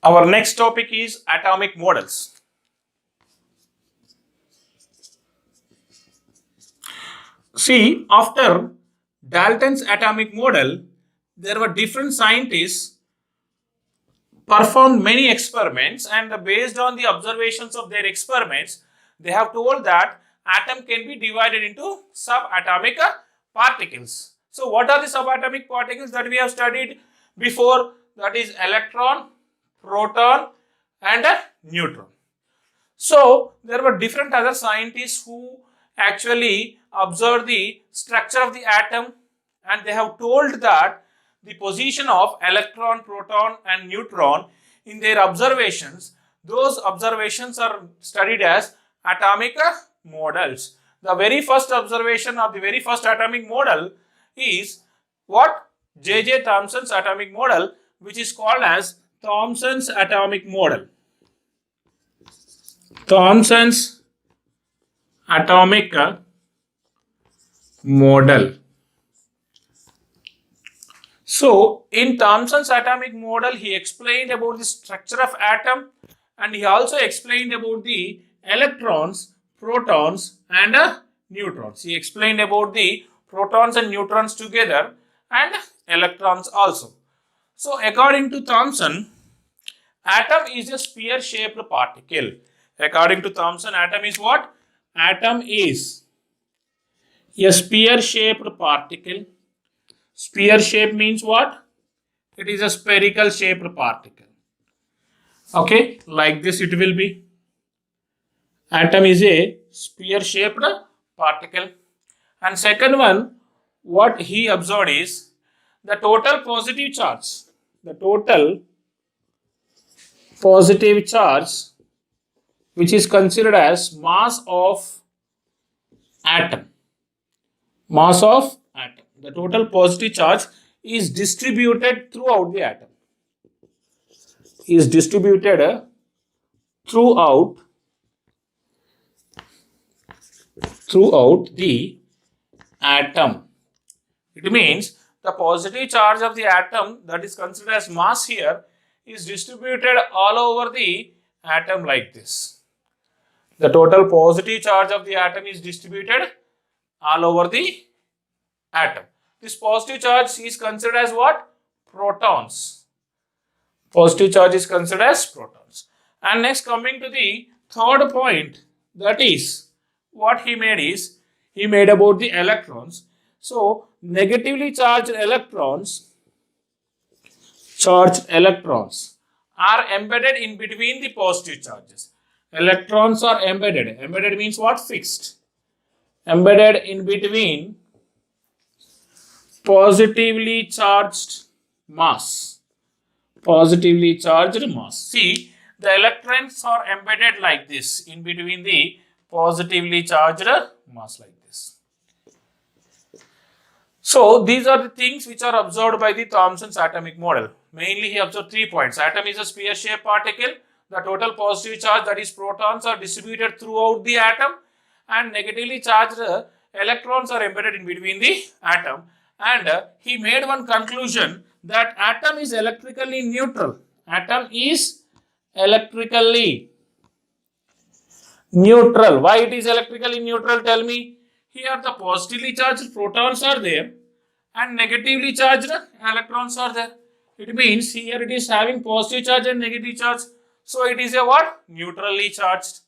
Our next topic is atomic models. See, after Dalton's atomic model, there were different scientists performed many experiments, and based on the observations of their experiments, they have told that atom can be divided into subatomic particles. So what are the subatomic particles that we have studied before? That is electron, proton and a neutron. So there were different other scientists who actually observed the structure of the atom, and they have told that the position of electron, proton and neutron in their observations, those observations are studied as atomic models. The very first observation of the very first atomic model is what? J.J. Thomson's atomic model, which is called as Thomson's atomic model. Thomson's atomic model. So, in Thomson's atomic model, he explained about the structure of atom, and he also explained about the electrons, protons and neutrons. He explained about the protons and neutrons together and electrons also. So, according to Thomson, atom is a sphere-shaped particle. According to Thomson, atom is what? Atom is a sphere-shaped particle. Sphere shape means what? It is a spherical shaped particle. Okay, like this it will be. Atom is a sphere shaped particle. And second one, what he observed is the total positive charge. The total positive charge, which is considered as mass of atom. Mass of atom. The total positive charge is distributed throughout the atom. Is distributed throughout the atom. It means the positive charge of the atom, that is considered as mass here, is distributed all over the atom like this. The total positive charge of the atom is distributed all over the atom. This positive charge is considered as what? Protons. Positive charge is considered as protons. And next, coming to the third point, that is what he made is, he made about the electrons. So, negatively charged electrons are embedded in between the positive charges. Electrons are embedded. Embedded means what? Fixed. Embedded in between positively charged mass. Positively charged mass. See, the electrons are embedded like this in between the positively charged mass like this. So, these are the things which are observed by the Thomson's atomic model. Mainly, he observed 3 points. Atom is a sphere-shaped particle. The total positive charge, that is protons, are distributed throughout the atom, and negatively charged electrons are embedded in between the atom. And he made one conclusion that atom is electrically neutral. Atom is electrically neutral. Why it is electrically neutral? Tell me. Here the positively charged protons are there and negatively charged electrons are there. It means here it is having positive charge and negative charge. So it is a what? Neutrally charged.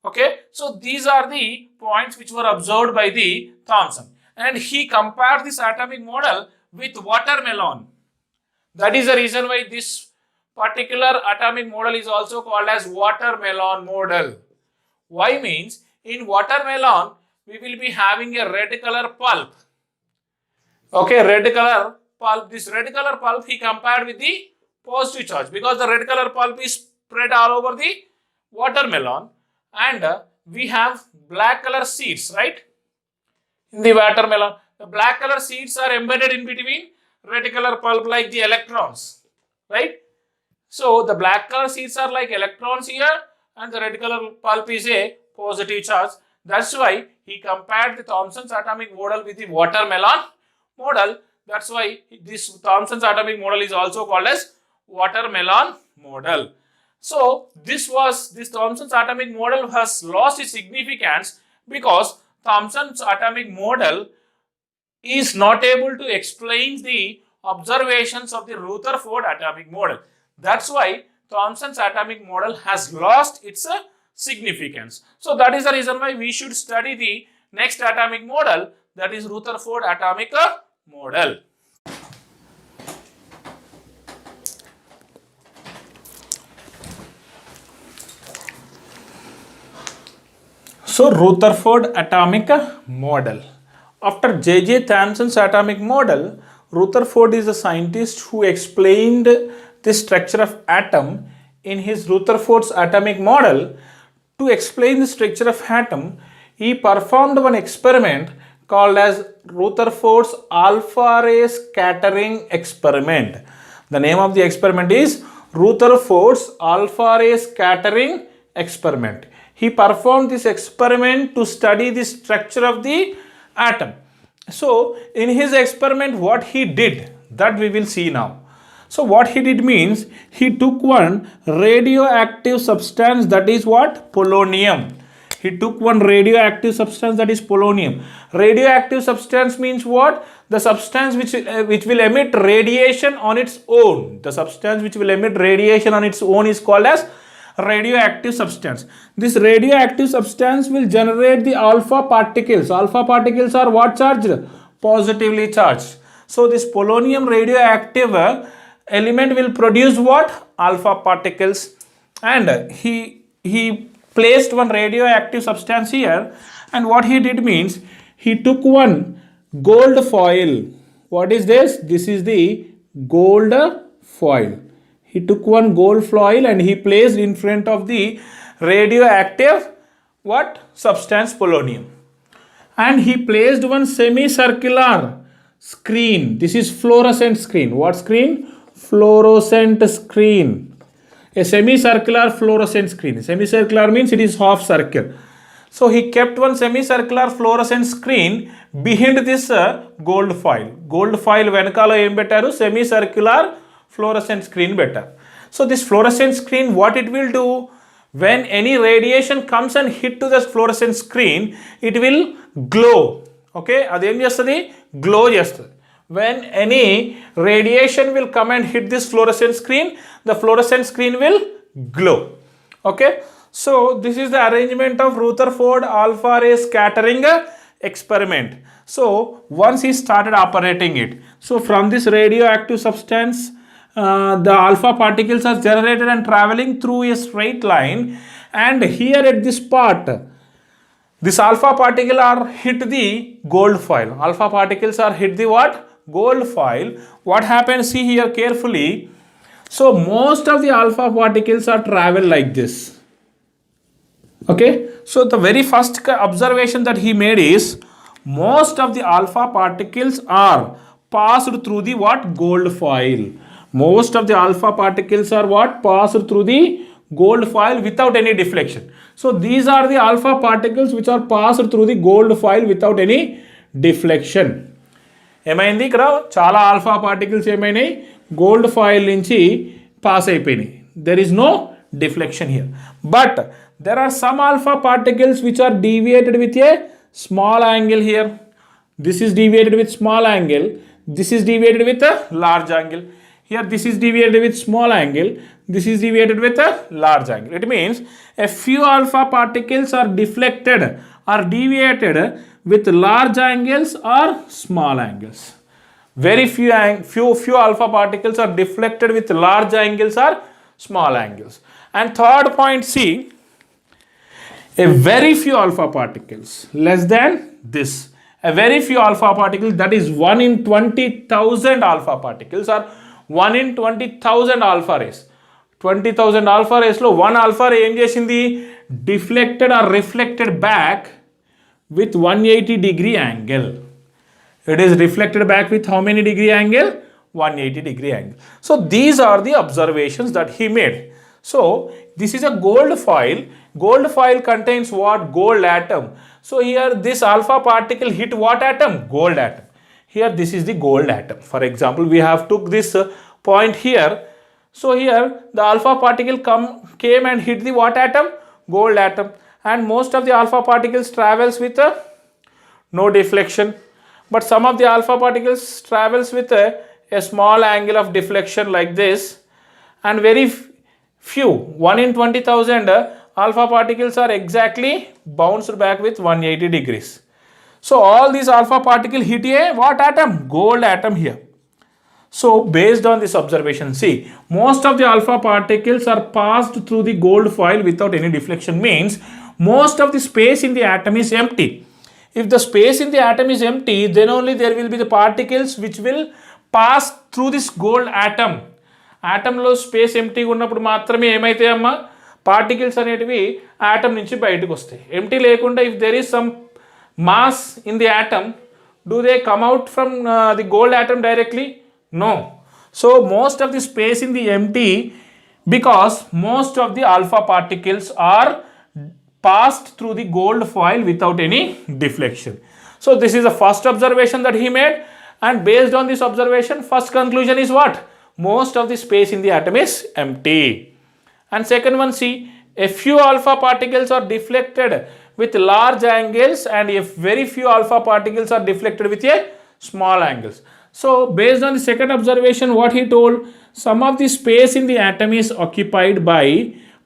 Okay. So these are the points which were observed by the Thomson. And he compared this atomic model with watermelon. That is the reason why this particular atomic model is also called as watermelon model. Why means, in watermelon we will be having a red color pulp. Okay, red color pulp. This red color pulp he compared with the positive charge, because the red color pulp is spread all over the watermelon, and we have black color seeds, right? In the watermelon, the black color seeds are embedded in between red color pulp like the electrons, right? So the black color seeds are like electrons here, and the red color pulp is a positive charge. That's why he compared the Thomson's atomic model with the watermelon model. That's why this Thomson's atomic model is also called as watermelon model. So this Thomson's atomic model has lost its significance because Thomson's atomic model is not able to explain the observations of the Rutherford atomic model. That's why Thomson's atomic model has lost its significance. So that is the reason why we should study the next atomic model, that is Rutherford atomic model. So Rutherford atomic model. After J.J. Thomson's atomic model, Rutherford is a scientist who explained the structure of atom in his Rutherford's atomic model. To explain the structure of atom, he performed one experiment called as Rutherford's alpha ray scattering experiment. The name of the experiment is Rutherford's alpha ray scattering experiment. He performed this experiment to study the structure of the atom. So in his experiment, what he did, that we will see now. So what he did means, he took one radioactive substance, that is what? Polonium. He took one radioactive substance, that is polonium. Radioactive substance means what? The substance which will emit radiation on its own. The substance which will emit radiation on its own is called as radioactive substance. This radioactive substance will generate the alpha particles. Alpha particles are what charged? Positively charged. So this polonium radioactive element will produce what? Alpha particles. And he placed one radioactive substance here, and what he did means, he took one gold foil. What is this? This is the gold foil. He took one gold foil and he placed in front of the radioactive what? Substance polonium. And he placed one semicircular screen. This is fluorescent screen. What screen? Fluorescent screen. A semicircular fluorescent screen. Semicircular means it is half circle. So he kept one semicircular fluorescent screen behind this gold foil. Gold foil venakalo em bettaru? Semicircular fluorescent screen better. So this fluorescent screen, what it will do, when any radiation comes and hit to this fluorescent screen, it will glow. Okay, adem chestadi? Glow chestadi. When any radiation will come and hit this fluorescent screen, the fluorescent screen will glow. Okay, so this is the arrangement of Rutherford alpha ray scattering experiment. So once he started operating it, so from this radioactive substance, the alpha particles are generated and traveling through a straight line, and here at this part, this alpha particle are hit the gold foil. Alpha particles are hit the what? Gold foil. What happens? See here carefully. So most of the alpha particles are travel like this. Okay. So the very first observation that he made is, most of the alpha particles are passed through the what? Gold foil. Most of the alpha particles are what? Passed through the gold foil without any deflection. So these are the alpha particles which are passed through the gold foil without any deflection. ఏమైంది ఇక్కడ? చాలా alpha particles ఏమైనాయి? Gold foil నుంచి pass అయిపోయినాయి. There is no deflection here. But there are some alpha particles which are deviated with a small angle here. This is deviated with small angle. This is deviated with a large angle. Here this is deviated with small angle. This is deviated with a large angle. It means a few alpha particles are deflected or deviated with large angles or small angles. Very few alpha particles are deflected with large angles or small angles. And third point, see, a very few alpha particles, less than this, a very few alpha particles, that is 1 in 20,000 alpha particles, or 1 in 20,000 alpha rays. 20,000 alpha rays lo 1 alpha ray em chesindi? Deflected or reflected back with 180 degree angle. It is reflected back with how many degree angle? 180 degree angle. So these are the observations that he made. So this is a gold foil. Gold foil contains what? Gold atom. So here this alpha particle hit what atom? Gold atom. Here this is the gold atom. For example, we have took this point here. So here the alpha particle came and hit the what atom? Gold atom. And most of the alpha particles travels with no deflection. But some of the alpha particles travels with a small angle of deflection like this. And very few, 1 in 20,000 alpha particles are exactly bounced back with 180 degrees. So all these alpha particles hit a what atom? Gold atom here. So based on this observation, see, most of the alpha particles are passed through the gold foil without any deflection, means most of the space in the atom is empty. If the space in the atom is empty, then only there will be the particles which will pass through this gold atom. ఆటంలో space ఎంటీగా ఉన్నప్పుడు మాత్రమే ఏమైతాయమ్మా particles అనేటివి atom నుంచి బయటకు వస్తాయి. Empty లేకుండా if there is some mass in the atom, do they come out from the gold atom directly? No. So most of the space in the empty, because most of the alpha particles are passed through the gold foil without any deflection. So this is the first observation that he made, and based on this observation, first conclusion is what? Most of the space in the atom is empty. And second one, see, a few alpha particles are deflected with large angles, and if very few alpha particles are deflected with a small angles. So based on the second observation, what he told, some of the space in the atom is occupied by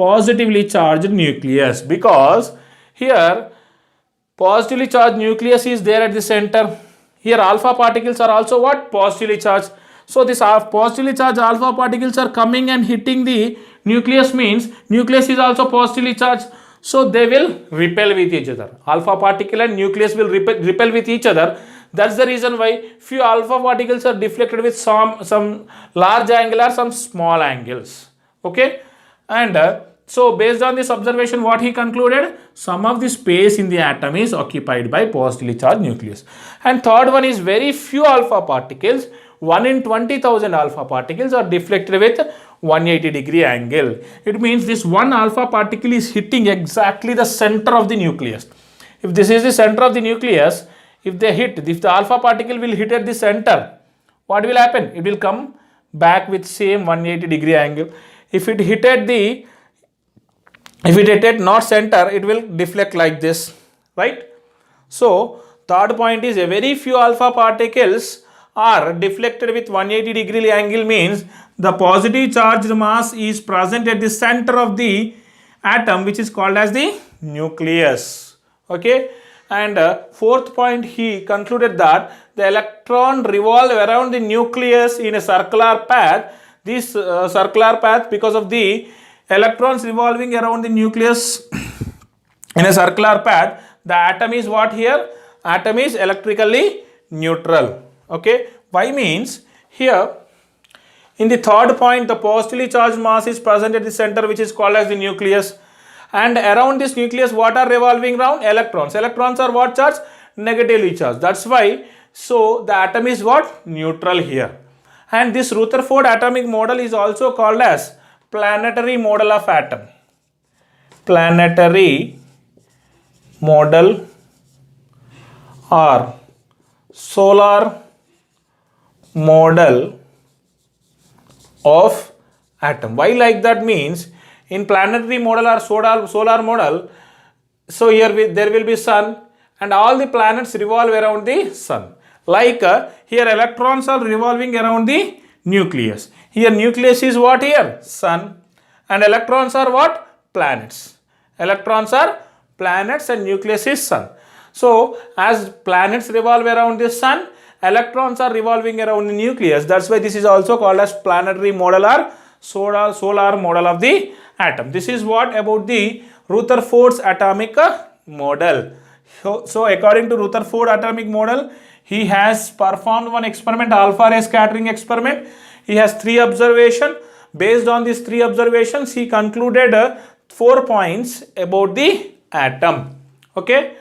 positively charged nucleus, because here positively charged nucleus is there at the center. Here alpha particles are also what? Positively charged. So this positively charged alpha particles are coming and hitting the nucleus, means nucleus is also positively charged. So they will repel with each other. Alpha particle and nucleus will repel with each other. That's the reason why few alpha particles are deflected with some large angle or some small angles. Okay, and so based on this observation, what he concluded, some of the space in the atom is occupied by positively charged nucleus. And third one is very few alpha particles, 1 in 20,000 alpha particles are deflected with 180 degree angle. It means this one alpha particle is hitting exactly the center of the nucleus. If this is the center of the nucleus, if the alpha particle will hit at the center, what will happen? It will come back with same 180 degree angle. If it hit at not center, it will deflect like this, right? So third point is a very few alpha particles are deflected with 180 degree angle, means the positive charged mass is present at the center of the atom, which is called as the nucleus. Okay. And fourth point, he concluded that the electron revolve around the nucleus in a circular path. This circular path, because of the electrons revolving around the nucleus in a circular path, the atom is what here? Atom is electrically neutral. Okay, why? Means here in the third point, the positively charged mass is present at the center, which is called as the nucleus. And around this nucleus, what are revolving around? Electrons. Electrons are what charged? Negatively charged. That's why, so the atom is what? Neutral here. And this Rutherford atomic model is also called as planetary model of atom. Planetary model or solar model of atom. Why like that? Means in planetary model or solar model, so here there will be sun, and all the planets revolve around the sun. Like here electrons are revolving around the nucleus. Here nucleus is what? Here sun, and electrons are what? Planets. Electrons are planets and nucleus is sun. So as planets revolve around the sun, electrons are revolving around the nucleus. That's why this is also called as planetary model or solar model of the atom. This is what about the Rutherford's atomic model. So according to Rutherford atomic model, he has performed one experiment, alpha ray scattering experiment. He has 3 observations. Based on these 3 observations, he concluded 4 points about the atom. Okay,